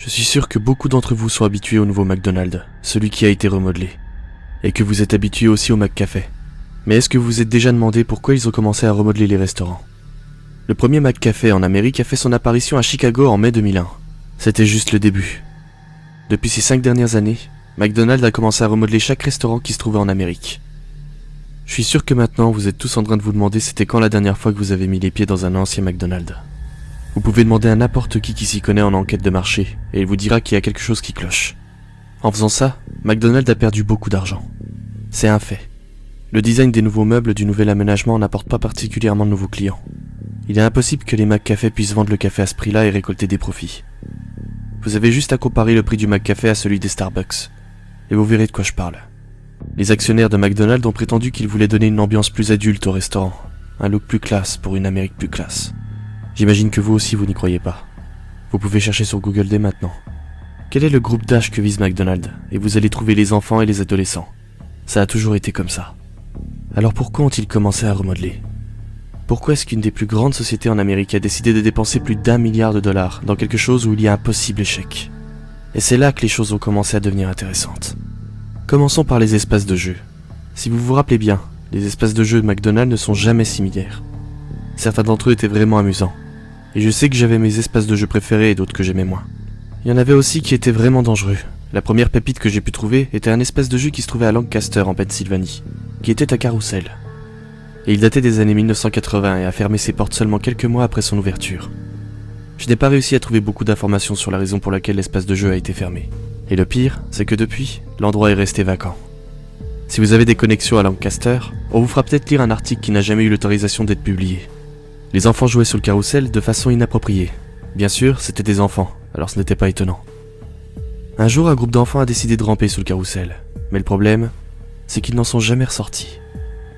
Je suis sûr que beaucoup d'entre vous sont habitués au nouveau McDonald's, celui qui a été remodelé, et que vous êtes habitués aussi au McCafé. Mais est-ce que vous vous êtes déjà demandé pourquoi ils ont commencé à remodeler les restaurants? Le premier McCafé en Amérique a fait son apparition à Chicago en mai 2001. C'était juste le début. Depuis ces 5 dernières années, McDonald's a commencé à remodeler chaque restaurant qui se trouvait en Amérique. Je suis sûr que maintenant vous êtes tous en train de vous demander c'était quand la dernière fois que vous avez mis les pieds dans un ancien McDonald's. Vous pouvez demander à n'importe qui s'y connaît en enquête de marché, et il vous dira qu'il y a quelque chose qui cloche. En faisant ça, McDonald's a perdu beaucoup d'argent. C'est un fait. Le design des nouveaux meubles du nouvel aménagement n'apporte pas particulièrement de nouveaux clients. Il est impossible que les McCafé puissent vendre le café à ce prix-là et récolter des profits. Vous avez juste à comparer le prix du McCafé à celui des Starbucks, et vous verrez de quoi je parle. Les actionnaires de McDonald's ont prétendu qu'ils voulaient donner une ambiance plus adulte au restaurant, un look plus classe pour une Amérique plus classe. J'imagine que vous aussi vous n'y croyez pas. Vous pouvez chercher sur Google dès maintenant. Quel est le groupe d'âge que vise McDonald's? Et vous allez trouver les enfants et les adolescents. Ça a toujours été comme ça. Alors pourquoi ont-ils commencé à remodeler? Pourquoi est-ce qu'une des plus grandes sociétés en Amérique a décidé de dépenser plus d'1 milliard de dollars dans quelque chose où il y a un possible échec? Et c'est là que les choses ont commencé à devenir intéressantes. Commençons par les espaces de jeu. Si vous vous rappelez bien, les espaces de jeu de McDonald's ne sont jamais similaires. Certains d'entre eux étaient vraiment amusants. Et je sais que j'avais mes espaces de jeu préférés et d'autres que j'aimais moins. Il y en avait aussi qui étaient vraiment dangereux. La première pépite que j'ai pu trouver était un espace de jeu qui se trouvait à Lancaster en Pennsylvanie, qui était un carrousel. Et il datait des années 1980 et a fermé ses portes seulement quelques mois après son ouverture. Je n'ai pas réussi à trouver beaucoup d'informations sur la raison pour laquelle l'espace de jeu a été fermé. Et le pire, c'est que depuis, l'endroit est resté vacant. Si vous avez des connexions à Lancaster, on vous fera peut-être lire un article qui n'a jamais eu l'autorisation d'être publié. Les enfants jouaient sur le carrousel de façon inappropriée. Bien sûr, c'était des enfants, alors ce n'était pas étonnant. Un jour, un groupe d'enfants a décidé de ramper sur le carrousel. Mais le problème, c'est qu'ils n'en sont jamais ressortis.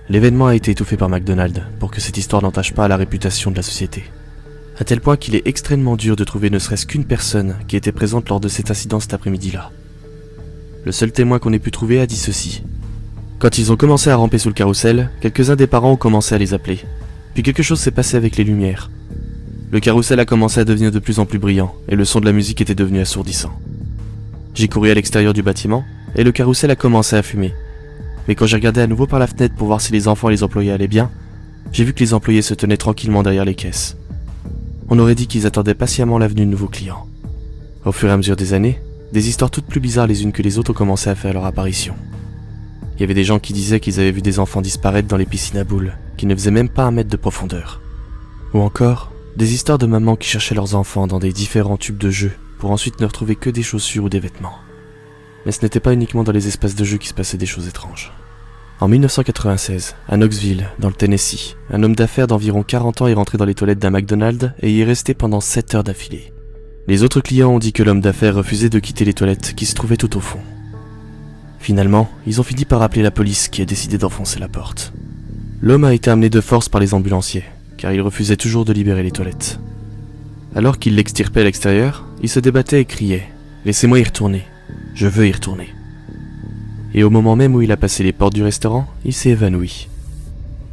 L'événement a été étouffé par McDonald's pour que cette histoire n'entache pas la réputation de la société. À tel point qu'il est extrêmement dur de trouver ne serait-ce qu'une personne qui était présente lors de cet incident cet après-midi-là. Le seul témoin qu'on ait pu trouver a dit ceci. Quand ils ont commencé à ramper sur le carrousel, quelques-uns des parents ont commencé à les appeler. Puis quelque chose s'est passé avec les lumières. Le carrousel a commencé à devenir de plus en plus brillant, et le son de la musique était devenu assourdissant. J'ai couru à l'extérieur du bâtiment, et le carrousel a commencé à fumer. Mais quand j'ai regardé à nouveau par la fenêtre pour voir si les enfants et les employés allaient bien, j'ai vu que les employés se tenaient tranquillement derrière les caisses. On aurait dit qu'ils attendaient patiemment l'avenue de nouveaux clients. Au fur et à mesure des années, des histoires toutes plus bizarres les unes que les autres ont commencé à faire leur apparition. Il y avait des gens qui disaient qu'ils avaient vu des enfants disparaître dans les piscines à boules, qui ne faisaient même pas 1 mètre de profondeur. Ou encore, des histoires de mamans qui cherchaient leurs enfants dans des différents tubes de jeu pour ensuite ne retrouver que des chaussures ou des vêtements. Mais ce n'était pas uniquement dans les espaces de jeu qu'il se passait des choses étranges. En 1996, à Knoxville, dans le Tennessee, un homme d'affaires d'environ 40 ans est rentré dans les toilettes d'un McDonald's et y est resté pendant 7 heures d'affilée. Les autres clients ont dit que l'homme d'affaires refusait de quitter les toilettes qui se trouvaient tout au fond. Finalement, ils ont fini par appeler la police qui a décidé d'enfoncer la porte. L'homme a été amené de force par les ambulanciers, car il refusait toujours de libérer les toilettes. Alors qu'il l'extirpait à l'extérieur, il se débattait et criait « Laissez-moi y retourner, je veux y retourner ». Et au moment même où il a passé les portes du restaurant, il s'est évanoui.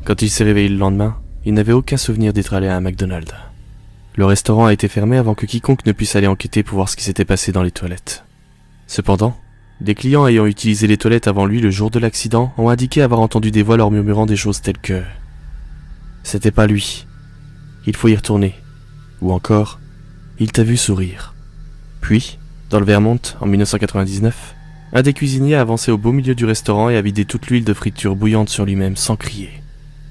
Quand il s'est réveillé le lendemain, il n'avait aucun souvenir d'être allé à un McDonald's. Le restaurant a été fermé avant que quiconque ne puisse aller enquêter pour voir ce qui s'était passé dans les toilettes. Cependant, des clients ayant utilisé les toilettes avant lui le jour de l'accident ont indiqué avoir entendu des voix leur murmurant des choses telles que « C'était pas lui. Il faut y retourner. » Ou encore « Il t'a vu sourire. » Puis, dans le Vermont, en 1999, un des cuisiniers a avancé au beau milieu du restaurant et a vidé toute l'huile de friture bouillante sur lui-même sans crier,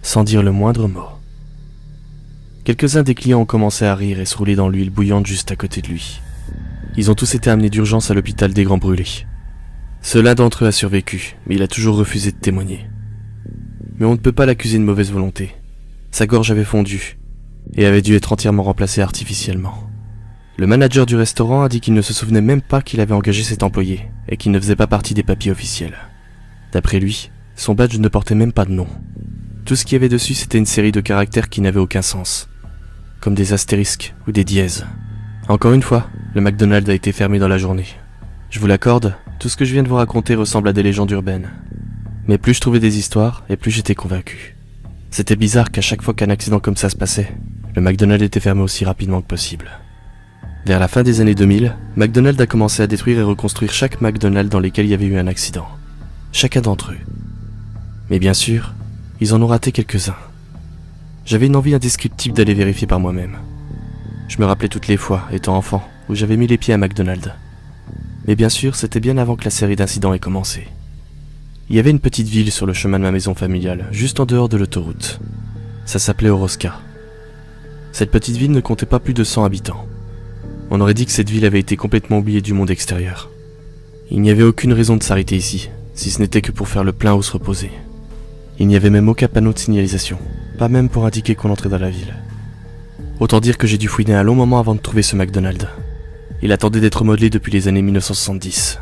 sans dire le moindre mot. Quelques-uns des clients ont commencé à rire et se rouler dans l'huile bouillante juste à côté de lui. Ils ont tous été amenés d'urgence à l'hôpital des Grands Brûlés. Seul l'un d'entre eux a survécu, mais il a toujours refusé de témoigner. Mais on ne peut pas l'accuser de mauvaise volonté. Sa gorge avait fondu, et avait dû être entièrement remplacée artificiellement. Le manager du restaurant a dit qu'il ne se souvenait même pas qu'il avait engagé cet employé, et qu'il ne faisait pas partie des papiers officiels. D'après lui, son badge ne portait même pas de nom. Tout ce qu'il y avait dessus, c'était une série de caractères qui n'avaient aucun sens, comme des astérisques ou des dièses. Encore une fois, le McDonald's a été fermé dans la journée. Je vous l'accorde, tout ce que je viens de vous raconter ressemble à des légendes urbaines. Mais plus je trouvais des histoires, et plus j'étais convaincu. C'était bizarre qu'à chaque fois qu'un accident comme ça se passait, le McDonald's était fermé aussi rapidement que possible. Vers la fin des années 2000, McDonald's a commencé à détruire et reconstruire chaque McDonald's dans lesquels il y avait eu un accident. Chacun d'entre eux. Mais bien sûr, ils en ont raté quelques-uns. J'avais une envie indescriptible d'aller vérifier par moi-même. Je me rappelais toutes les fois, étant enfant, où j'avais mis les pieds à McDonald's. Mais bien sûr, c'était bien avant que la série d'incidents ait commencé. Il y avait une petite ville sur le chemin de ma maison familiale, juste en dehors de l'autoroute. Ça s'appelait Oroska. Cette petite ville ne comptait pas plus de 100 habitants. On aurait dit que cette ville avait été complètement oubliée du monde extérieur. Il n'y avait aucune raison de s'arrêter ici, si ce n'était que pour faire le plein ou se reposer. Il n'y avait même aucun panneau de signalisation, pas même pour indiquer qu'on entrait dans la ville. Autant dire que j'ai dû fouiner un long moment avant de trouver ce McDonald's. Il attendait d'être remodelé depuis les années 1970.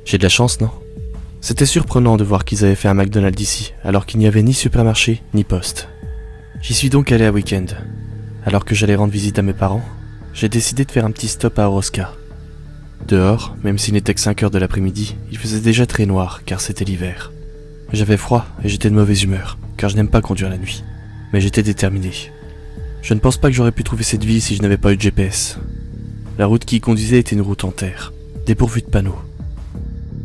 J'ai de la chance, non? C'était surprenant de voir qu'ils avaient fait un McDonald's ici, alors qu'il n'y avait ni supermarché, ni poste. J'y suis donc allé à week-end. Alors que j'allais rendre visite à mes parents, j'ai décidé de faire un petit stop à Oroska. Dehors, même s'il n'était que 5 heures de l'après-midi, il faisait déjà très noir, car c'était l'hiver. J'avais froid et j'étais de mauvaise humeur, car je n'aime pas conduire la nuit. Mais j'étais déterminé. Je ne pense pas que j'aurais pu trouver cette ville si je n'avais pas eu de GPS. La route qui y conduisait était une route en terre, dépourvue de panneaux.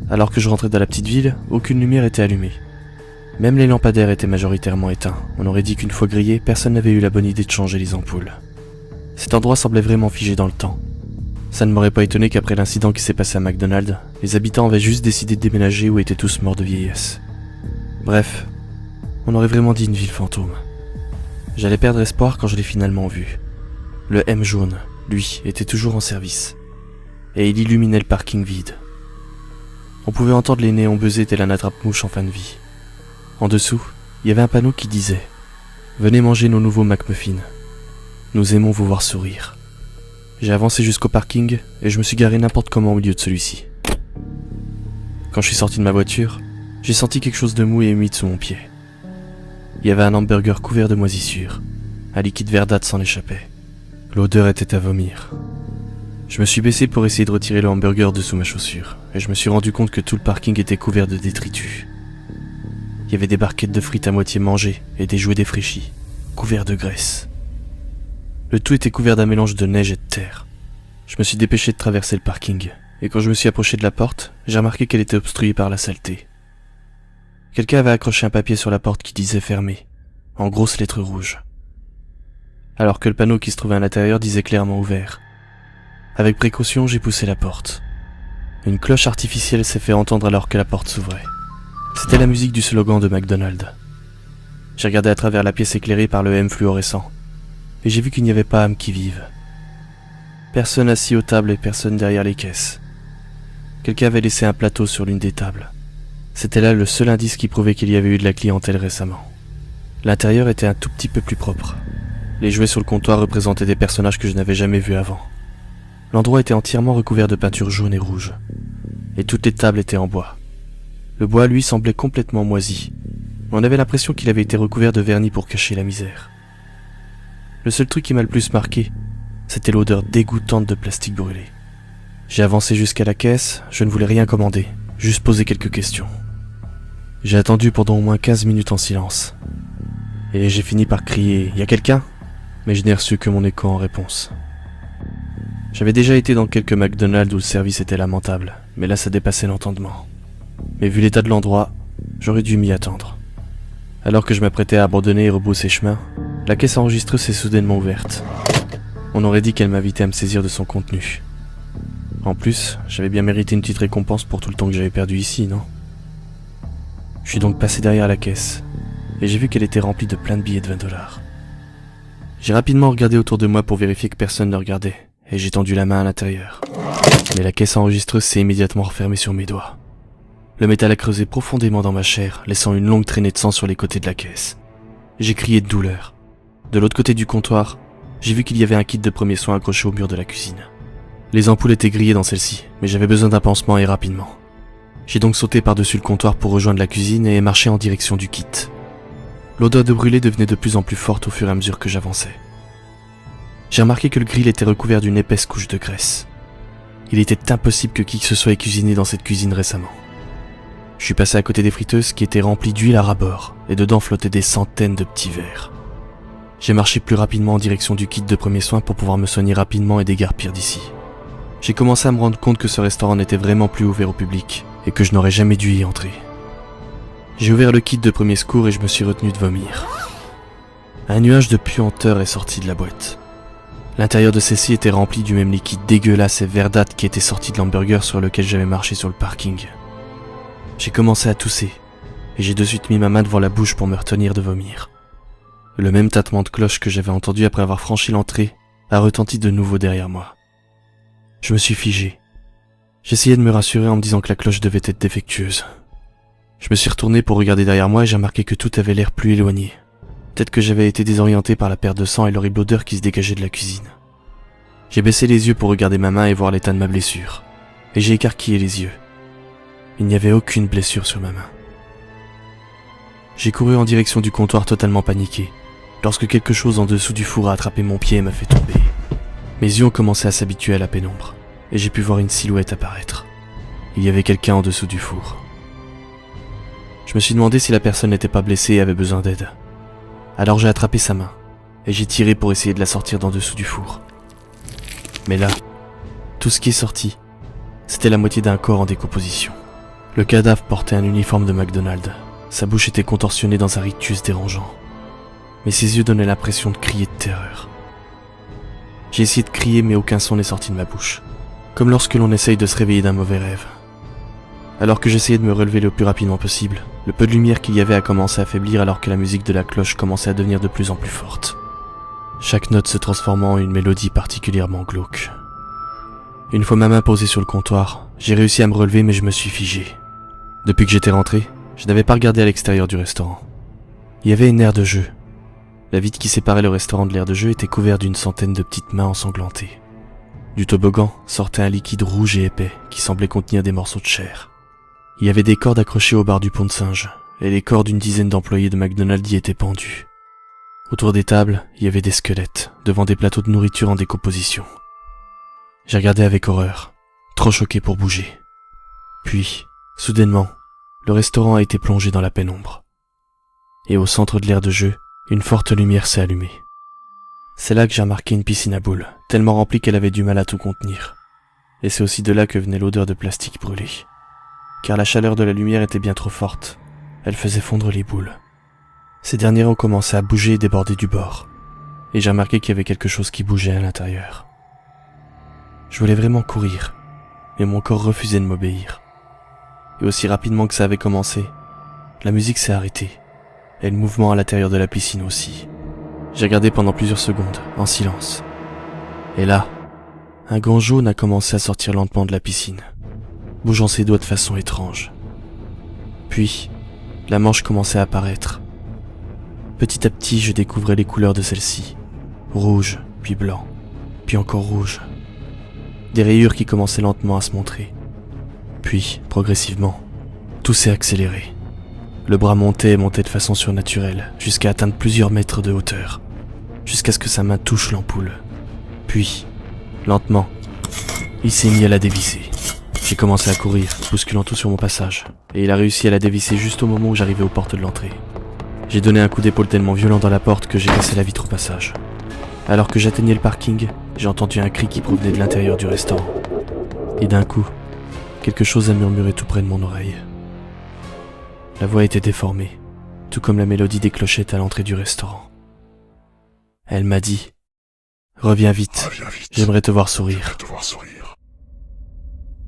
Alors que je rentrais dans la petite ville, aucune lumière était allumée. Même les lampadaires étaient majoritairement éteints. On aurait dit qu'une fois grillés, personne n'avait eu la bonne idée de changer les ampoules. Cet endroit semblait vraiment figé dans le temps. Ça ne m'aurait pas étonné qu'après l'incident qui s'est passé à McDonald's, les habitants avaient juste décidé de déménager ou étaient tous morts de vieillesse. Bref, on aurait vraiment dit une ville fantôme. J'allais perdre espoir quand je l'ai finalement vu. Le M jaune, lui, était toujours en service. Et il illuminait le parking vide. On pouvait entendre les néons buzzer tel un attrape-mouche en fin de vie. En dessous, il y avait un panneau qui disait « Venez manger nos nouveaux McMuffins. Nous aimons vous voir sourire. » J'ai avancé jusqu'au parking et je me suis garé n'importe comment au milieu de celui-ci. Quand je suis sorti de ma voiture, j'ai senti quelque chose de mou et humide sous mon pied. Il y avait un hamburger couvert de moisissures. Un liquide verdâtre s'en échappait. L'odeur était à vomir. Je me suis baissé pour essayer de retirer le hamburger de sous ma chaussure et je me suis rendu compte que tout le parking était couvert de détritus. Il y avait des barquettes de frites à moitié mangées et des jouets défraîchis, couverts de graisse. Le tout était couvert d'un mélange de neige et de terre. Je me suis dépêché de traverser le parking, et quand je me suis approché de la porte, j'ai remarqué qu'elle était obstruée par la saleté. Quelqu'un avait accroché un papier sur la porte qui disait « Fermé », en grosses lettres rouges. Alors que le panneau qui se trouvait à l'intérieur disait clairement « Ouvert ». Avec précaution, j'ai poussé la porte. Une cloche artificielle s'est fait entendre alors que la porte s'ouvrait. C'était la musique du slogan de McDonald's. J'ai regardé à travers la pièce éclairée par le M fluorescent. Et j'ai vu qu'il n'y avait pas âme qui vive. Personne assis aux tables et personne derrière les caisses. Quelqu'un avait laissé un plateau sur l'une des tables. C'était là le seul indice qui prouvait qu'il y avait eu de la clientèle récemment. L'intérieur était un tout petit peu plus propre. Les jouets sur le comptoir représentaient des personnages que je n'avais jamais vus avant. L'endroit était entièrement recouvert de peinture jaune et rouge. Et toutes les tables étaient en bois. Le bois, lui, semblait complètement moisi. On avait l'impression qu'il avait été recouvert de vernis pour cacher la misère. Le seul truc qui m'a le plus marqué, c'était l'odeur dégoûtante de plastique brûlé. J'ai avancé jusqu'à la caisse, je ne voulais rien commander, juste poser quelques questions. J'ai attendu pendant au moins 15 minutes en silence. Et j'ai fini par crier « Y a quelqu'un ?» Mais je n'ai reçu que mon écho en réponse. J'avais déjà été dans quelques McDonald's où le service était lamentable, mais là ça dépassait l'entendement. Mais vu l'état de l'endroit, j'aurais dû m'y attendre. Alors que je m'apprêtais à abandonner et rebrousser chemin, la caisse enregistreuse s'est soudainement ouverte. On aurait dit qu'elle m'invitait à me saisir de son contenu. En plus, j'avais bien mérité une petite récompense pour tout le temps que j'avais perdu ici, non? Je suis donc passé derrière la caisse, et j'ai vu qu'elle était remplie de plein de billets de 20 $. J'ai rapidement regardé autour de moi pour vérifier que personne ne regardait, et j'ai tendu la main à l'intérieur. Mais la caisse enregistreuse s'est immédiatement refermée sur mes doigts. Le métal a creusé profondément dans ma chair, laissant une longue traînée de sang sur les côtés de la caisse. J'ai crié de douleur. De l'autre côté du comptoir, j'ai vu qu'il y avait un kit de premiers soins accroché au mur de la cuisine. Les ampoules étaient grillées dans celle-ci, mais j'avais besoin d'un pansement et rapidement. J'ai donc sauté par-dessus le comptoir pour rejoindre la cuisine et marché en direction du kit. L'odeur de brûlé devenait de plus en plus forte au fur et à mesure que j'avançais. J'ai remarqué que le grill était recouvert d'une épaisse couche de graisse. Il était impossible que qui que ce soit ait cuisiné dans cette cuisine récemment. Je suis passé à côté des friteuses qui étaient remplies d'huile à ras-bord, et dedans flottaient des centaines de petits verres. J'ai marché plus rapidement en direction du kit de premiers soins pour pouvoir me soigner rapidement et déguerpir d'ici. J'ai commencé à me rendre compte que ce restaurant n'était vraiment plus ouvert au public et que je n'aurais jamais dû y entrer. J'ai ouvert le kit de premiers secours et je me suis retenu de vomir. Un nuage de puanteur est sorti de la boîte. L'intérieur de celle-ci était rempli du même liquide dégueulasse et verdâtre qui était sorti de l'hamburger sur lequel j'avais marché sur le parking. J'ai commencé à tousser et j'ai de suite mis ma main devant la bouche pour me retenir de vomir. Le même tâtement de cloche que j'avais entendu après avoir franchi l'entrée a retenti de nouveau derrière moi. Je me suis figé. J'essayais de me rassurer en me disant que la cloche devait être défectueuse. Je me suis retourné pour regarder derrière moi et j'ai remarqué que tout avait l'air plus éloigné. Peut-être que j'avais été désorienté par la perte de sang et l'horrible odeur qui se dégageait de la cuisine. J'ai baissé les yeux pour regarder ma main et voir l'état de ma blessure. Et j'ai écarquillé les yeux. Il n'y avait aucune blessure sur ma main. J'ai couru en direction du comptoir totalement paniqué, lorsque quelque chose en dessous du four a attrapé mon pied et m'a fait tomber. Mes yeux ont commencé à s'habituer à la pénombre, et j'ai pu voir une silhouette apparaître. Il y avait quelqu'un en dessous du four. Je me suis demandé si la personne n'était pas blessée et avait besoin d'aide. Alors j'ai attrapé sa main, et j'ai tiré pour essayer de la sortir d'en dessous du four. Mais là, tout ce qui est sorti, c'était la moitié d'un corps en décomposition. Le cadavre portait un uniforme de McDonald's. Sa bouche était contorsionnée dans un rictus dérangeant. Mais ses yeux donnaient l'impression de crier de terreur. J'ai essayé de crier mais aucun son n'est sorti de ma bouche. Comme lorsque l'on essaye de se réveiller d'un mauvais rêve. Alors que j'essayais de me relever le plus rapidement possible, le peu de lumière qu'il y avait a commencé à faiblir alors que la musique de la cloche commençait à devenir de plus en plus forte. Chaque note se transformant en une mélodie particulièrement glauque. Une fois ma main posée sur le comptoir, j'ai réussi à me relever mais je me suis figé. Depuis que j'étais rentré, je n'avais pas regardé à l'extérieur du restaurant. Il y avait une aire de jeu. La vitre qui séparait le restaurant de l'aire de jeu était couverte d'une centaine de petites mains ensanglantées. Du toboggan sortait un liquide rouge et épais qui semblait contenir des morceaux de chair. Il y avait des cordes accrochées au bar du pont de singe, et les corps d'une dizaine d'employés de McDonald's y étaient pendus. Autour des tables, il y avait des squelettes, devant des plateaux de nourriture en décomposition. J'ai regardé avec horreur, trop choqué pour bouger. Puis, soudainement, le restaurant a été plongé dans la pénombre. Et au centre de l'aire de jeu, une forte lumière s'est allumée. C'est là que j'ai remarqué une piscine à boules, tellement remplie qu'elle avait du mal à tout contenir. Et c'est aussi de là que venait l'odeur de plastique brûlé. Car la chaleur de la lumière était bien trop forte. Elle faisait fondre les boules. Ces dernières ont commencé à bouger et déborder du bord. Et j'ai remarqué qu'il y avait quelque chose qui bougeait à l'intérieur. Je voulais vraiment courir, mais mon corps refusait de m'obéir. Et aussi rapidement que ça avait commencé, la musique s'est arrêtée, et le mouvement à l'intérieur de la piscine aussi. J'ai regardé pendant plusieurs secondes, en silence. Et là, un gant jaune a commencé à sortir lentement de la piscine, bougeant ses doigts de façon étrange. Puis, la manche commençait à apparaître. Petit à petit, je découvrais les couleurs de celle-ci. Rouge, puis blanc, puis encore rouge. Des rayures qui commençaient lentement à se montrer. Puis, progressivement, tout s'est accéléré. Le bras montait et montait de façon surnaturelle, jusqu'à atteindre plusieurs mètres de hauteur, jusqu'à ce que sa main touche l'ampoule. Puis, lentement, il s'est mis à la dévisser. J'ai commencé à courir, bousculant tout sur mon passage, et il a réussi à la dévisser juste au moment où j'arrivais aux portes de l'entrée. J'ai donné un coup d'épaule tellement violent dans la porte que j'ai cassé la vitre au passage. Alors que j'atteignais le parking, j'ai entendu un cri qui provenait de l'intérieur du restaurant. Et d'un coup, quelque chose a murmuré tout près de mon oreille. La voix était déformée, tout comme la mélodie des clochettes à l'entrée du restaurant. Elle m'a dit « Reviens vite, j'aimerais te voir sourire. »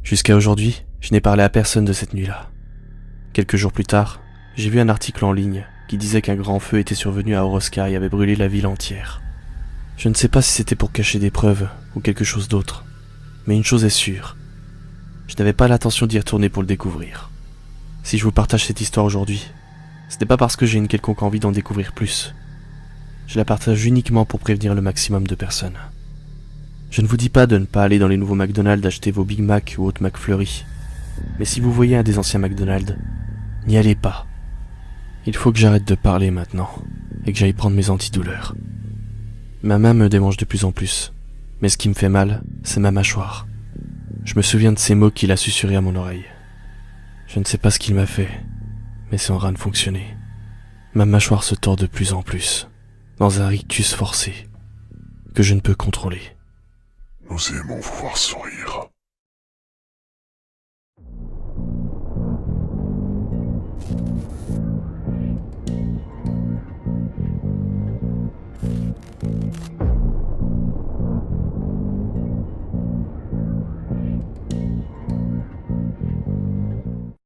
Jusqu'à aujourd'hui, je n'ai parlé à personne de cette nuit-là. Quelques jours plus tard, j'ai vu un article en ligne qui disait qu'un grand feu était survenu à Oroska et avait brûlé la ville entière. Je ne sais pas si c'était pour cacher des preuves ou quelque chose d'autre, mais une chose est sûre, je n'avais pas l'intention d'y retourner pour le découvrir. Si je vous partage cette histoire aujourd'hui, ce n'est pas parce que j'ai une quelconque envie d'en découvrir plus. Je la partage uniquement pour prévenir le maximum de personnes. Je ne vous dis pas de ne pas aller dans les nouveaux McDonald's acheter vos Big Mac ou autres McFlurry, mais si vous voyez un des anciens McDonald's, n'y allez pas. Il faut que j'arrête de parler maintenant, et que j'aille prendre mes antidouleurs. Ma main me démange de plus en plus, mais ce qui me fait mal, c'est ma mâchoire. Je me souviens de ces mots qu'il a susurrés à mon oreille. Je ne sais pas ce qu'il m'a fait, mais c'est en train de fonctionner. Ma mâchoire se tord de plus en plus. dans un rictus forcé, que je ne peux contrôler. Nous aimons vous voir sourire.